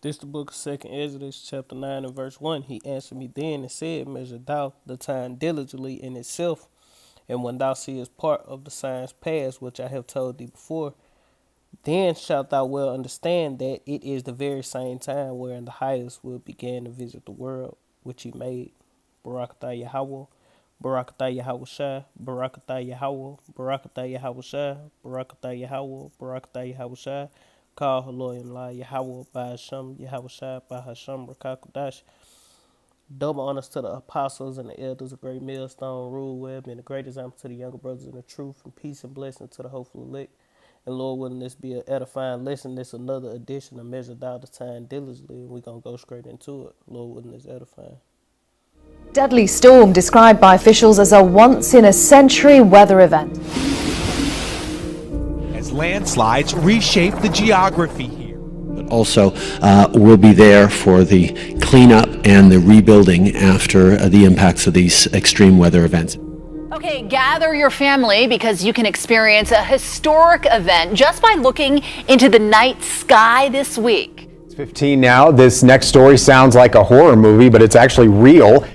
This the book of Second Exodus, chapter 9 and verse 1. He answered me then and said, Measure thou the time diligently in itself, and when thou seest part of the signs past, which I have told thee before, then shalt thou well understand that it is the very same time wherein the highest will begin to visit the world which he made. Barakatah Yahweh, Barakatah Yahweh Shai, Barakatah Yahweh, Barakatah Yahweh Shai, Barakatah Yahweh, Barakatah Yahweh Shai, Call Haloyim La Yahweh by Hashem, Yahweh Shai by Hashem, Rakakudash. Double honors to the apostles and the elders of Great Millstone, Rule Web, and the great example to the younger brothers in the truth, and peace and blessing to the hopeful elect. And Lord, willing this be an edifying lesson, this another edition of Measure Thou the Time Diligently, and we're going to go straight into it. Lord, willing this edifying. Deadly storm described by officials as a once-in-a-century weather event. As landslides reshape the geography here. But also we'll be there for the cleanup and the rebuilding after the impacts of these extreme weather events. Okay, gather your family because you can experience a historic event just by looking into the night sky this week. It's 15 now. This next story sounds like a horror movie, but it's actually real.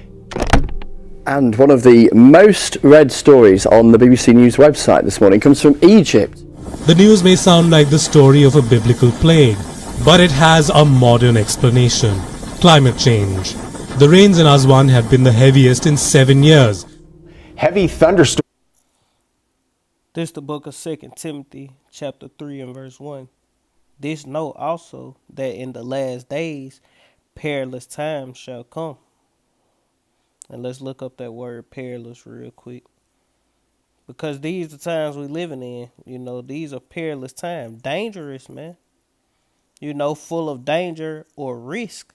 And one of the most read stories on the BBC News website this morning comes from Egypt. The news may sound like the story of a biblical plague, but it has a modern explanation. Climate change. The rains in Aswan have been the heaviest in 7 years. Heavy thunderstorms. This the book of 2 Timothy, chapter 3 and verse 1. This know also that in the last days perilous times shall come. And let's look up that word perilous real quick. Because these are the times we living in. You know, these are perilous times. Dangerous, man. You know, full of danger or risk.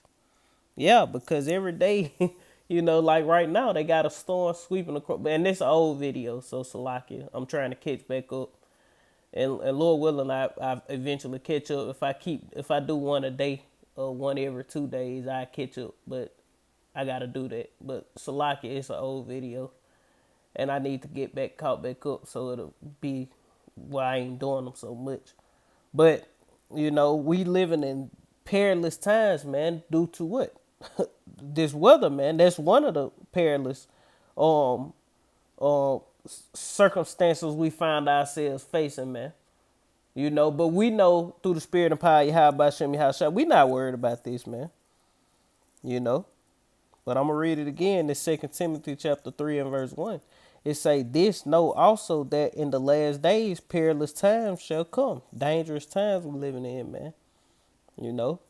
Yeah, because every day, you know, like right now, they got a storm sweeping across. And this an old video, so Salakia. I'm trying to catch back up. And Lord willing, I eventually catch up. If I do one a day or one every 2 days, I catch up. But I got to do that. But Salakia, it's an old video. And I need to get caught back up so it'll be why I ain't doing them so much. But, you know, we living in perilous times, man, due to what? This weather, man. That's one of the perilous circumstances we find ourselves facing, man. You know, but we know through the spirit and power, Yahweh Shem Yahweh, we not worried about this, man. You know. But I'm going to read it again. This 2 Timothy chapter 3 and verse 1. It say, this know also that in the last days perilous times shall come. Dangerous times we living in, man. You know.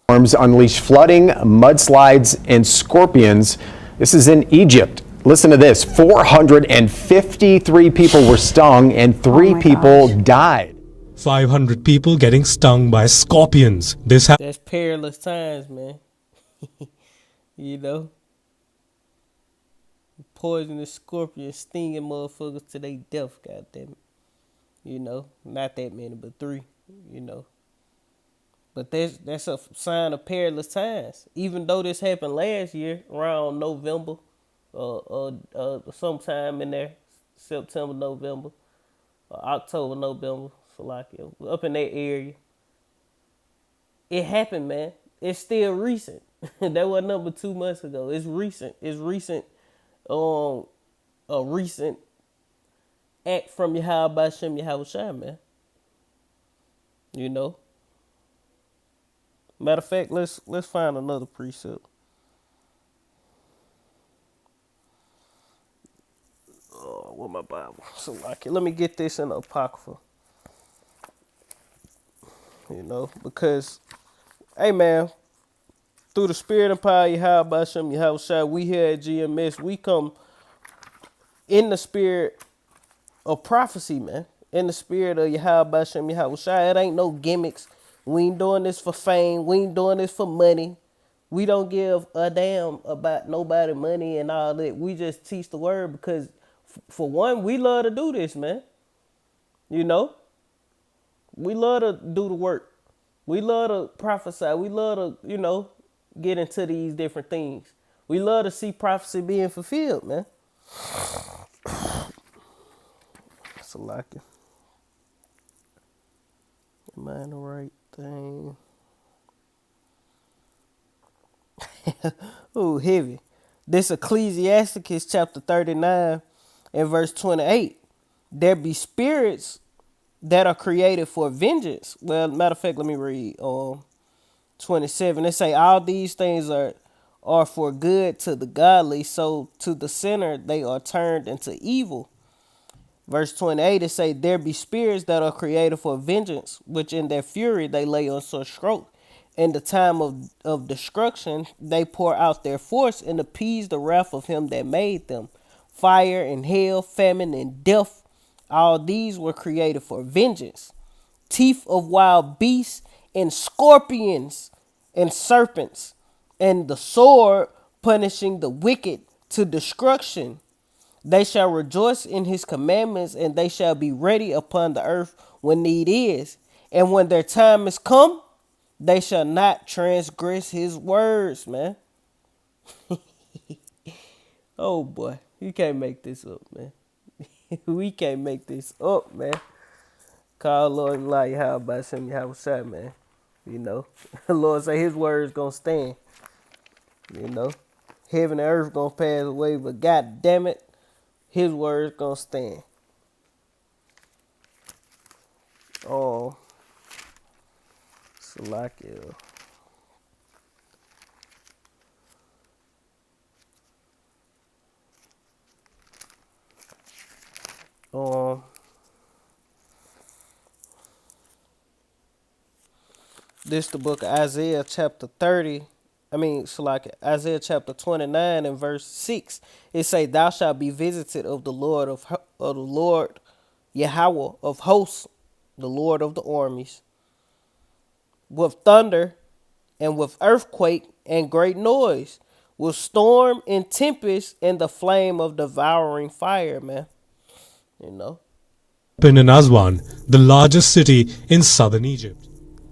Storms unleash flooding, mudslides, and scorpions. This is in Egypt. Listen to this. 453 people were stung and 3 people died. 500 people getting stung by scorpions. That's perilous times, man. You know. Poisonous scorpions stinging motherfuckers to their death, goddamn it. You know. Not that many, but 3, you know. But that's a sign of perilous times. Even though this happened last year, around November, sometime in there, September, November, October, November, Salakia, up in that area. It happened, man. It's still recent. That was number 2 months ago. It's recent. It's recent. A recent act from Yahweh Shem Yahweh Shai, man. You know. Matter of fact, let's find another precept. With my Bible. So like, let me get this in the Apocrypha. You know, because, hey man, through the spirit and power, Yahweh Shem Yahweh Shai, we here at GMS, we come in the spirit of prophecy, man. In the spirit of Yahweh Shem Yahweh Shai. It ain't no gimmicks. We ain't doing this for fame. We ain't doing this for money. We don't give a damn about nobody money and all that. We just teach the word because, for one, we love to do this, man. You know? We love to do the work. We love to prophesy. We love to, you know, get into these different things. We love to see prophecy being fulfilled, man. Salakia. Am I in the right Dang. Ooh, heavy. This Ecclesiasticus chapter 39 and verse 28. There be spirits that are created for vengeance. Well, matter of fact, let me read 27. They say all these things are for good to the godly, so to the sinner they are turned into evil. Verse 28, it say, there be spirits that are created for vengeance, which in their fury they lay on such stroke. In the time of destruction, they pour out their force and appease the wrath of him that made them. Fire and hail, famine and death, all these were created for vengeance. Teeth of wild beasts and scorpions and serpents, and the sword punishing the wicked to destruction. They shall rejoice in his commandments, and they shall be ready upon the earth when need is. And when their time is come, they shall not transgress his words, man. Oh boy, you can't make this up, man. We can't make this up, man. Call Lord and lie, how about some how shot, man. You know, the Lord say his words gonna stand. You know, heaven and earth gonna pass away, but God damn it, his words gonna stand. Oh, Salakia. Um, this the book of Isaiah chapter 30. Salakia, Isaiah chapter 29 and verse 6. It say, thou shalt be visited of the Lord of the Lord Yahweh of hosts, the Lord of the armies, with thunder and with earthquake and great noise, with storm and tempest and the flame of devouring fire, man. You know. In Aswan, the largest city in southern Egypt.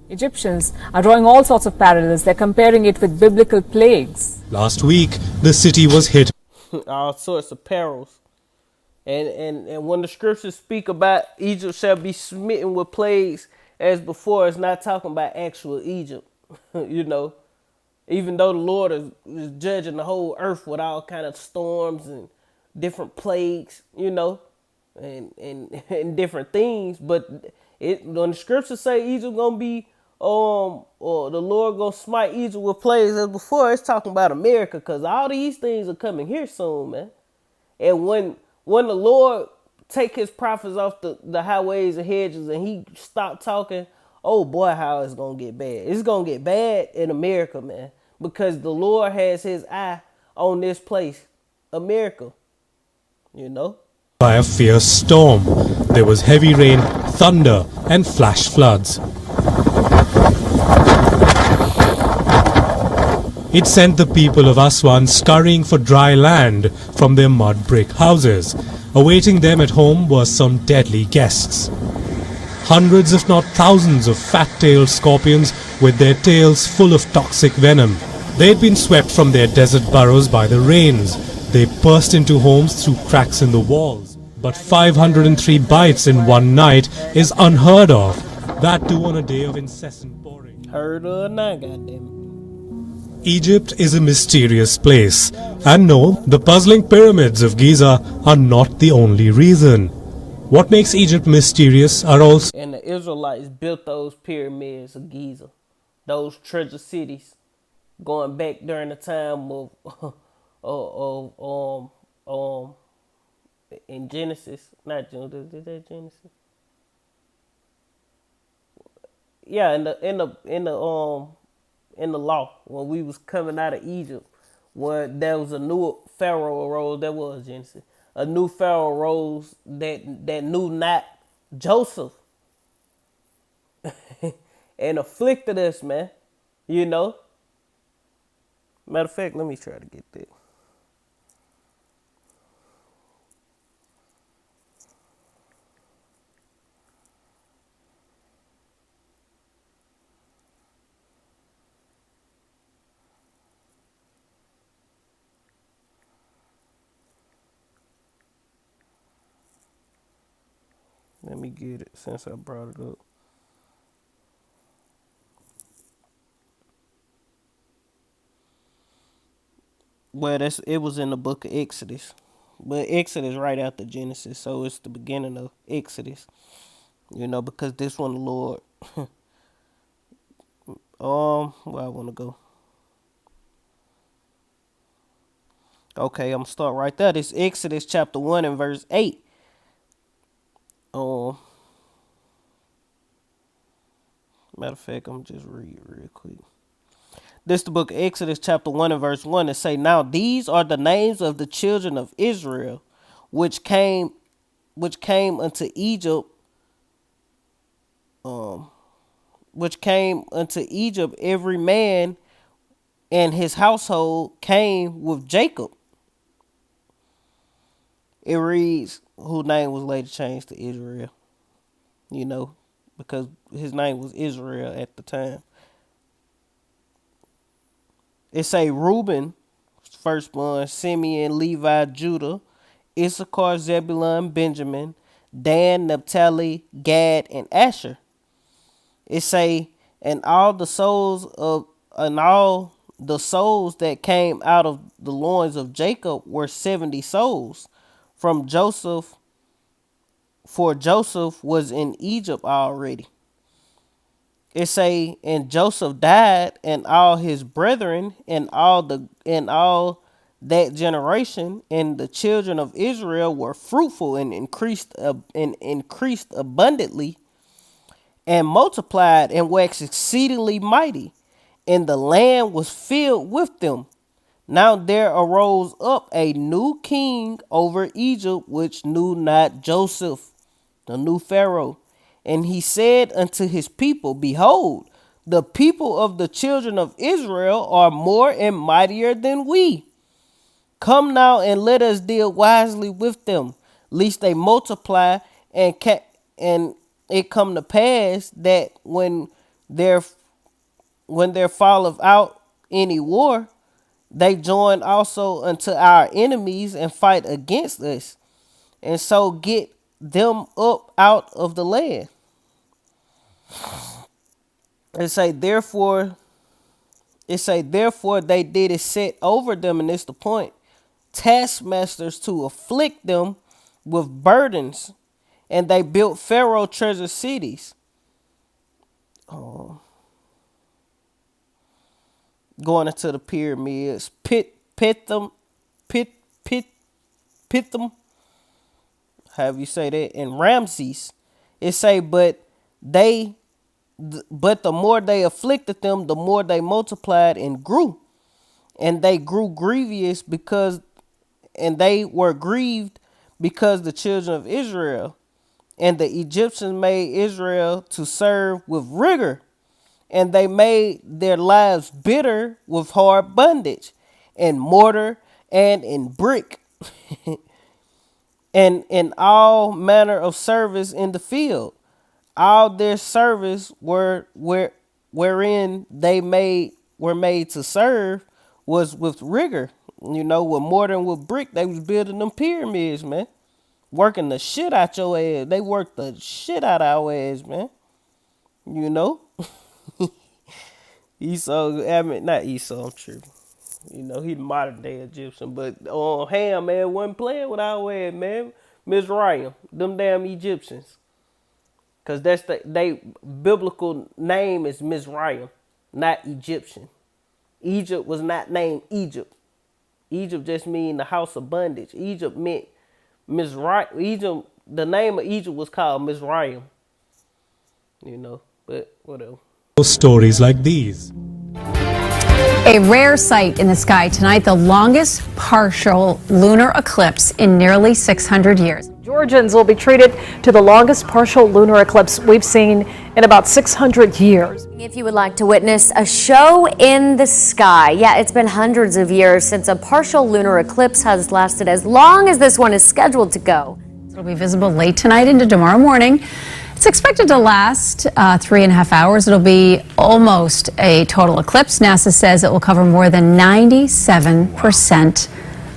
Egyptians are drawing all sorts of parallels. They're comparing it with biblical plagues. Last week, the city was hit All sorts of perils. And when the scriptures speak about Egypt shall be smitten with plagues as before, it's not talking about actual Egypt. You know, even though the Lord is judging the whole earth with all kind of storms and different plagues, you know, and different things, but when the scriptures say Egypt gonna be or the Lord gonna smite Egypt with plagues as before, it's talking about America, because all these things are coming here soon, man. And when the Lord take his prophets off the highways and hedges and he stop talking, oh boy, how it's gonna get bad. It's gonna get bad in America, man. Because the Lord has his eye on this place, America. You know? by a fierce storm. There was heavy rain, thunder, and flash floods. It sent the people of Aswan scurrying for dry land from their mud brick houses. Awaiting them at home were some deadly guests. Hundreds if not thousands of fat-tailed scorpions with their tails full of toxic venom. They'd been swept from their desert burrows by the rains. They burst into homes through cracks in the walls. But 503 bites in one night is unheard of. That too on a day of incessant pouring. Heard or not, goddamn it. Egypt is a mysterious place. And no, the puzzling pyramids of Giza are not the only reason. What makes Egypt mysterious are also And the Israelites built those pyramids of Giza, those treasure cities, going back during the time of in Genesis, not Genesis, is that Genesis? Yeah, in the law when we was coming out of Egypt, when there was a new Pharaoh arose, that was Genesis. A new Pharaoh rose that knew not Joseph and afflicted us, man. You know. Matter of fact, let me try to get that. Let me get it since I brought it up. Well, it was in the book of Exodus, but Exodus right after Genesis, so it's the beginning of Exodus. Because this one, the Lord. Where I want to go. Okay, I'm gonna start right there. This Exodus chapter 1 and verse 8. Matter of fact, I'm just read real quick. This the book of Exodus chapter 1 and verse 1. It say, now these are the names of the children of Israel, which came unto Egypt, every man and his household came with Jacob. It reads, whose name was later changed to Israel. Because his name was Israel at the time. It say Reuben, firstborn, Simeon, Levi, Judah, Issachar, Zebulun, Benjamin, Dan, Naphtali, Gad, and Asher. It say, and all the souls that came out of the loins of Jacob were 70 souls from Joseph, for Joseph was in Egypt already. It say, and Joseph died, and all his brethren, and all that generation, and the children of Israel were fruitful and increased abundantly, and multiplied and waxed exceedingly mighty, and the land was filled with them. Now there arose up a new king over Egypt, which knew not Joseph, the new Pharaoh. And he said unto his people, behold, the people of the children of Israel are more and mightier than we. Come now and let us deal wisely with them, lest they multiply, and it come to pass that when there falleth out any war, they join also unto our enemies and fight against us, and so get them up out of the land. It say therefore they did it set over them, and it's the point, taskmasters to afflict them with burdens, and they built Pharaoh treasure cities. Going into the pyramids, Pithom, however you say that, and Ramses. It say, but the more they afflicted them, the more they multiplied and grew. And they grew grievous and they were grieved because the children of Israel. And the Egyptians made Israel to serve with rigor, and they made their lives bitter with hard bondage, and mortar and in brick, and in all manner of service in the field. All their service wherein they were made to serve was with rigor. With mortar and with brick, they was building them pyramids, man. Working the shit out your ass. They worked the shit out of our ass, man. Esau, not Esau, I'm tripping. He the modern day Egyptian, but Ham, man, wasn't playing with our ass, man. Mizraim, them damn Egyptians. Cause that's they biblical name is Mizraim, not Egyptian. Egypt was not named Egypt. Egypt just mean the house of bondage. Egypt meant Mizraim. Egypt, the name of Egypt was called Mizraim. But whatever. Stories like these. A rare sight in the sky tonight, the longest partial lunar eclipse in nearly 600 years. Georgians will be treated to the longest partial lunar eclipse we've seen in about 600 years. If you would like to witness a show in the sky, yeah, it's been hundreds of years since a partial lunar eclipse has lasted as long as this one is scheduled to go. It'll be visible late tonight into tomorrow morning. It's expected to last 3.5 hours. It'll be almost a total eclipse. NASA says it will cover more than 97%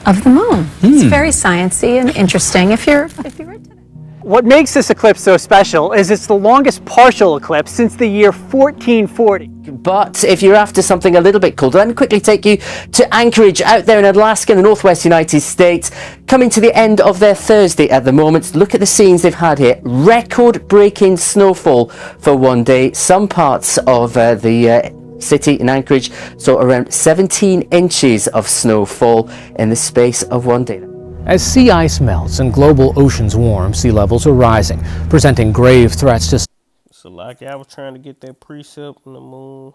of the moon. It's very sciencey and interesting if you're into that. What makes this eclipse so special is it's the longest partial eclipse since the year 1440. But if you're after something a little bit colder, let me quickly take you to Anchorage out there in Alaska in the northwest United States. Coming to the end of their Thursday at the moment. Look at the scenes they've had here. Record-breaking snowfall for one day. Some parts of the city in Anchorage saw around 17 inches of snowfall in the space of one day. As sea ice melts and global oceans warm, sea levels are rising, presenting grave threats to... So like I was trying to get that precept on the moon.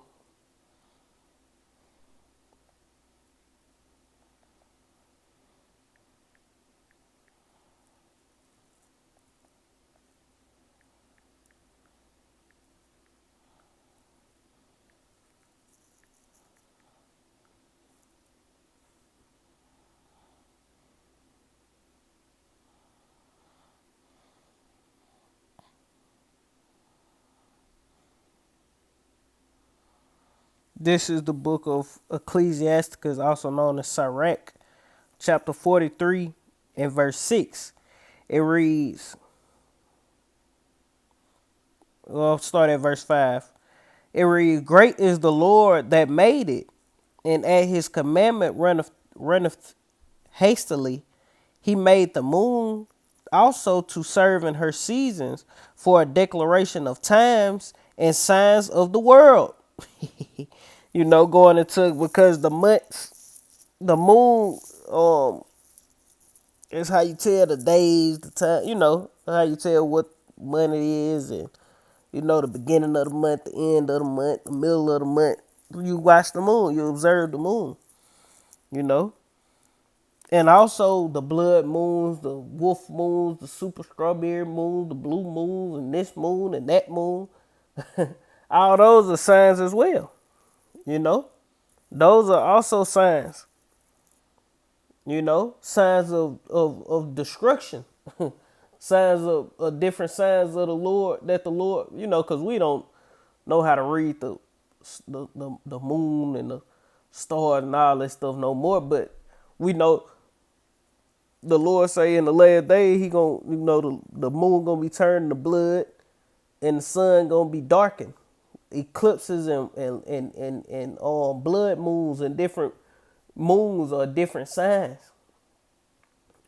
This is the book of Ecclesiasticus, also known as Sirach, chapter 43 and verse 6. It reads, well, I'll start at verse 5. It reads, great is the Lord that made it, and at his commandment runneth hastily. He made the moon also to serve in her seasons, for a declaration of times and signs of the world. You know, going into, because the months, the moon, is how you tell the days, the time, you know, how you tell what month it is, and you know, the beginning of the month, the end of the month, the middle of the month. You watch the moon, you observe the moon, you know. And also the blood moons, the wolf moons, the super strawberry moons, the blue moons, and this moon and that moon. All those are signs as well, you know. Those are also signs, you know, signs of destruction, signs of different signs of the Lord, that the Lord, you know, because we don't know how to read the moon and the stars and all that stuff no more, but we know the Lord say in the last day he gonna, you know, the moon gonna be turned to blood and the sun gonna be darkened. Eclipses and blood moons and different moons are different signs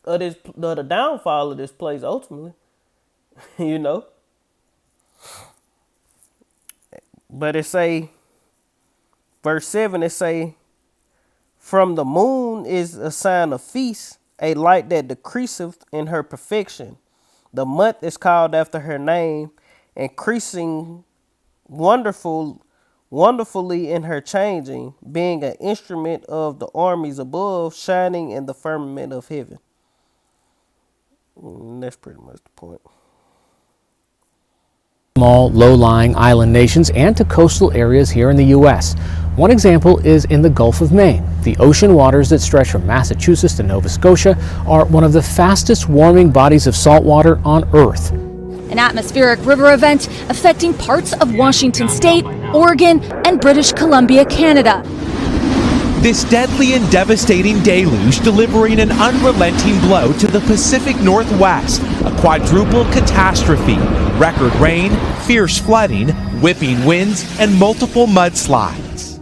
of this, of the downfall of this place ultimately. You know. But it say, verse 7, it say, from the moon is a sign of feast, a light that decreaseth in her perfection. The month is called after her name, increasing wonderfully in her changing, being an instrument of the armies above, shining in the firmament of heaven. And that's pretty much the point. Small, low-lying island nations and to coastal areas here in the U.S. One example is in the Gulf of Maine. The ocean waters that stretch from Massachusetts to Nova Scotia are one of the fastest warming bodies of salt water on Earth. An atmospheric river event affecting parts of Washington State, Oregon, and British Columbia, Canada. This deadly and devastating deluge delivering an unrelenting blow to the Pacific Northwest, a quadruple catastrophe, record rain, fierce flooding, whipping winds, and multiple mudslides.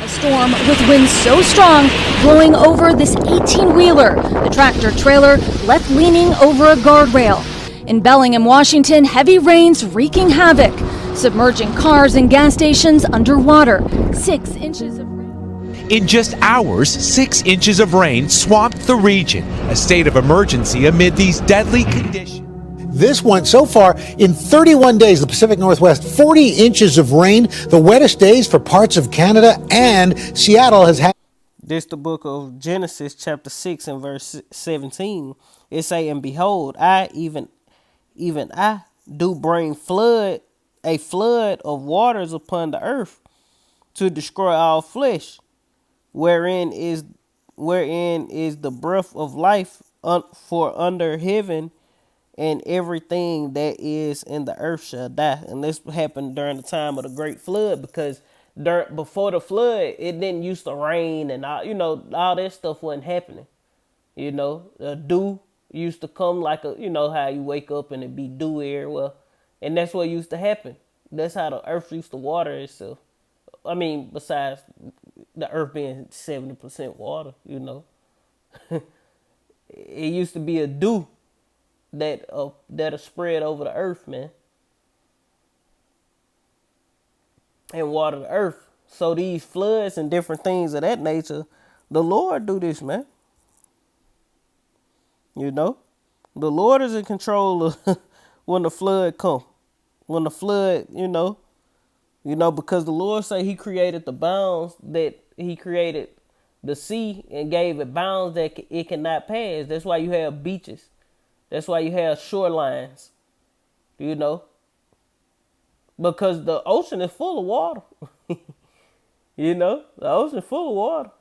A storm with winds so strong, blowing over this 18-wheeler, the tractor-trailer left leaning over a guardrail. In Bellingham, Washington, heavy rains wreaking havoc, submerging cars and gas stations underwater. 6 inches of rain. In just hours, 6 inches of rain swamped the region, a state of emergency amid these deadly conditions. This one, so far, in 31 days, the Pacific Northwest, 40 inches of rain, the wettest days for parts of Canada, and Seattle has had... This the book of Genesis, chapter 6 and verse 17. It say, and behold, I, even I, do bring a flood of waters upon the earth to destroy all flesh, wherein is the breath of life, for under heaven and everything that is in the earth shall die. And this happened during the time of the great flood, because before the flood, it didn't used to rain and all, you know, all that stuff wasn't happening. You know, the dew It used to come like a, you know how you wake up and it be dew air. Well, and that's what used to happen. That's how the earth used to water itself. I mean, besides the earth being 70% water, you know. It used to be a dew that'll spread over the earth, man. And water the earth. So these floods and different things of that nature, the Lord do this, man. You know? The Lord is in control of when the flood come. When the flood, you know, because the Lord say he created the bounds, that he created the sea and gave it bounds that it cannot pass. That's why you have beaches. That's why you have shorelines, you know, because the ocean is full of water. You know, the ocean is full of water.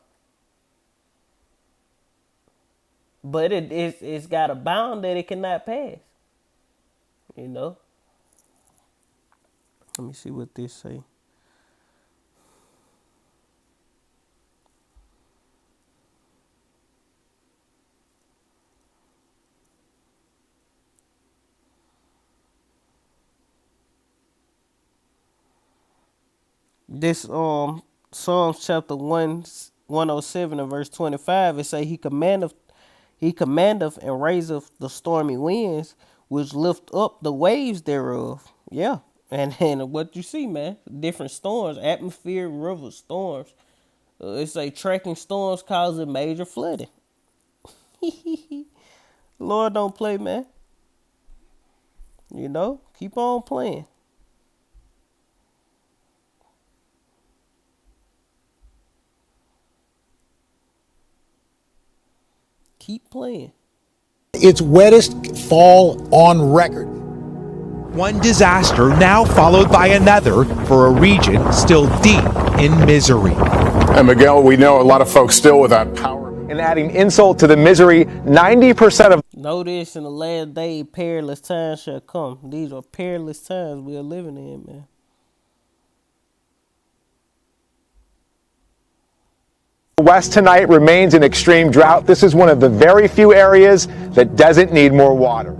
But it's got a bound that it cannot pass, you know. Let me see what this say. This Psalms chapter 107 and verse 25, it say he commandeth and raiseth the stormy winds, which lift up the waves thereof. Yeah. And what you see, man, different storms, atmosphere, river storms. It's like tracking storms causing major flooding. Lord don't play, man. You know, keep on playing. Keep playing. Its wettest fall on record. One disaster now followed by another for a region still deep in misery. And Miguel, we know a lot of folks still without power. And adding insult to the misery, 90% of... Know this, in the last day, perilous times shall come. These are perilous times we are living in, man. West tonight remains in extreme drought. This is one of the very few areas that doesn't need more water.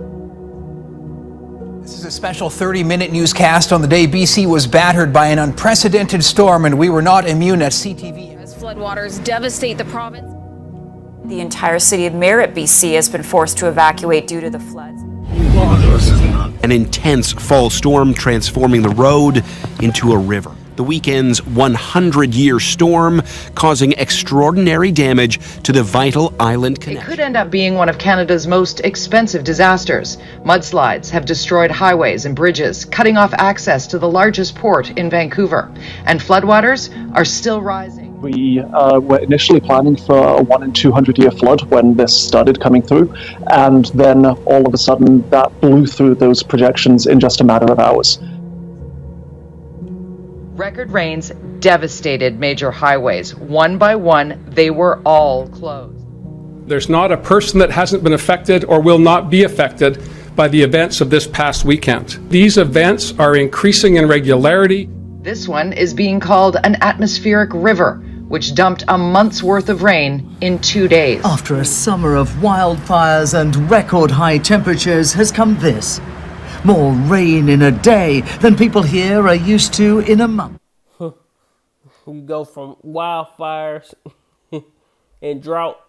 This is a special 30-minute newscast on the day BC was battered by an unprecedented storm, and we were not immune at CTV. As floodwaters devastate the province. The entire city of Merritt, BC has been forced to evacuate due to the floods. An intense fall storm transforming the road into a river. The weekend's 100-year storm causing extraordinary damage to the vital island connection. It could end up being one of Canada's most expensive disasters. Mudslides have destroyed highways and bridges, cutting off access to the largest port in Vancouver. And floodwaters are still rising. We were initially planning for a 1 in 200 year flood when this started coming through, and then all of a sudden that blew through those projections in just a matter of hours. Record rains devastated major highways. One by one, they were all closed. There's not a person that hasn't been affected or will not be affected by the events of this past weekend. These events are increasing in regularity. This one is being called an atmospheric river, which dumped a month's worth of rain in 2 days. After a summer of wildfires and record high temperatures has come this. More rain in a day than people here are used to in a month. We go from wildfires and drought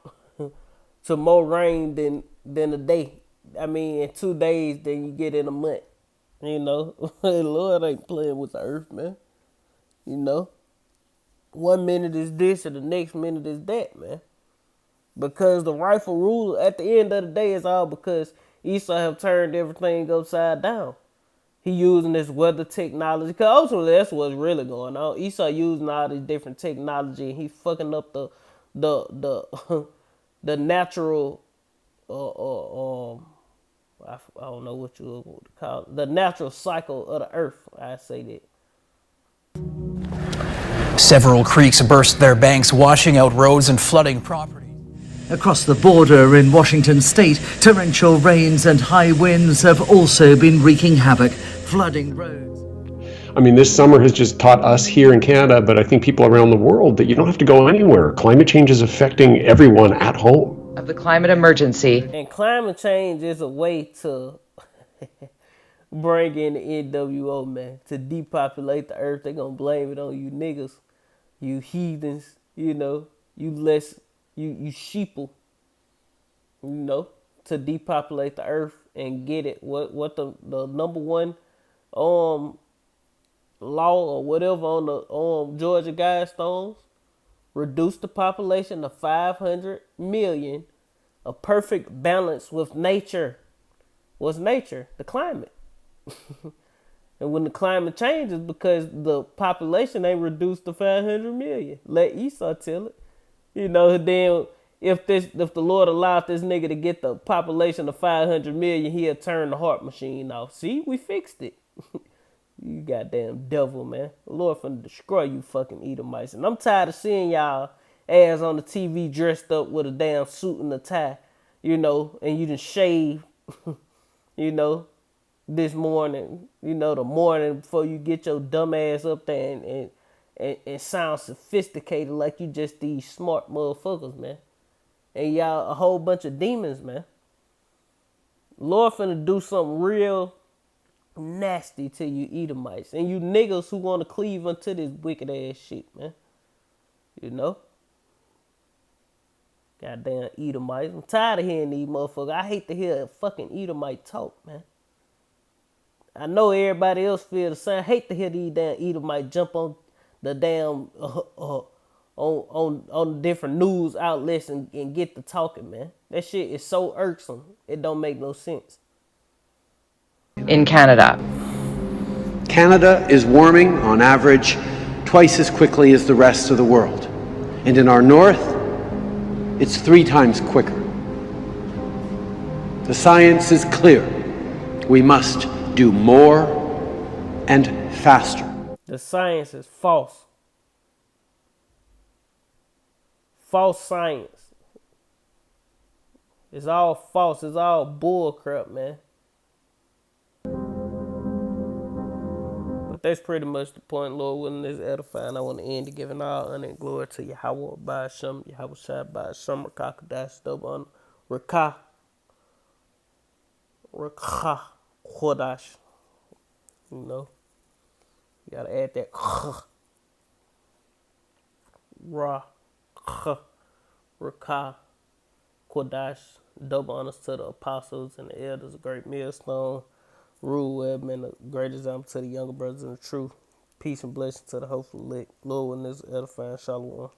to more rain than a day. I mean, in 2 days than you get in a month. You know, Lord ain't playing with the earth, man. You know, 1 minute is this and the next minute is that, man. Because the rightful ruler, at the end of the day, is all because Esau have turned everything upside down. He using this weather technology, because ultimately that's what's really going on. Esau using all this different technology, and he fucking up the the natural I don't know what you would call it, the natural cycle of the earth. I say that. Several creeks burst their banks, washing out roads and flooding property. Across the border in Washington state, torrential rains and high winds have also been wreaking havoc, flooding roads. I mean, this summer has just taught us here in Canada, but I think people around the world, that you don't have to go anywhere. Climate change is affecting everyone at home. of the climate emergency. And climate change is a way to bring in the NWO, man, to depopulate the earth. They gonna blame it on you niggas, you heathens, you know, you sheeple, you know, to depopulate the earth and get it. What the number one law or whatever on the Georgia Guidestones? Reduce the population to 500 million, a perfect balance with nature. What's nature? The climate. And when the climate changes, because the population ain't reduced to 500 million. Let Esau tell it. You know, then if the Lord allowed this nigga to get the population of 500 million, he'll turn the heart machine off. See, we fixed it. You goddamn devil, man. The Lord finna destroy you fucking Edomites. And I'm tired of seeing y'all ass on the TV dressed up with a damn suit and a tie, you know, and you just shave, you know, this morning, you know, the morning before you get your dumb ass up there and sound sophisticated like you just these smart motherfuckers, man. And y'all a whole bunch of demons, man. Lord finna do something real nasty to you Edomites and you niggas who want to cleave unto this wicked ass shit, man. You know? Goddamn Edomites. I'm tired of hearing these motherfuckers. I hate to hear a fucking Edomite talk, man. I know everybody else feel the same. I hate to hear these damn Edomites jump on the damn on different news outlets and get to talking, man. That shit is so irksome. It don't make no sense. In Canada. Canada is warming on average twice as quickly as the rest of the world. And in our north, it's 3 times quicker. The science is clear. We must do more and faster. The science is false. False science. It's all false. It's all bull crap, man. But that's pretty much the point, Lord willing, is edifying. I want to end to giving all honor and glory to Yahweh by Shem, Yahweh Shai by Shem, Rakakadash, Dobon, Rakah, Kodash. You know, you gotta add that Ra, Rakah, Kodash. Double honors to the apostles and the elders, a great millstone. Rule Webman, the great example to the younger brothers in the truth. Peace and blessing to the hopeful elect. Lord, when this edifying, shalom.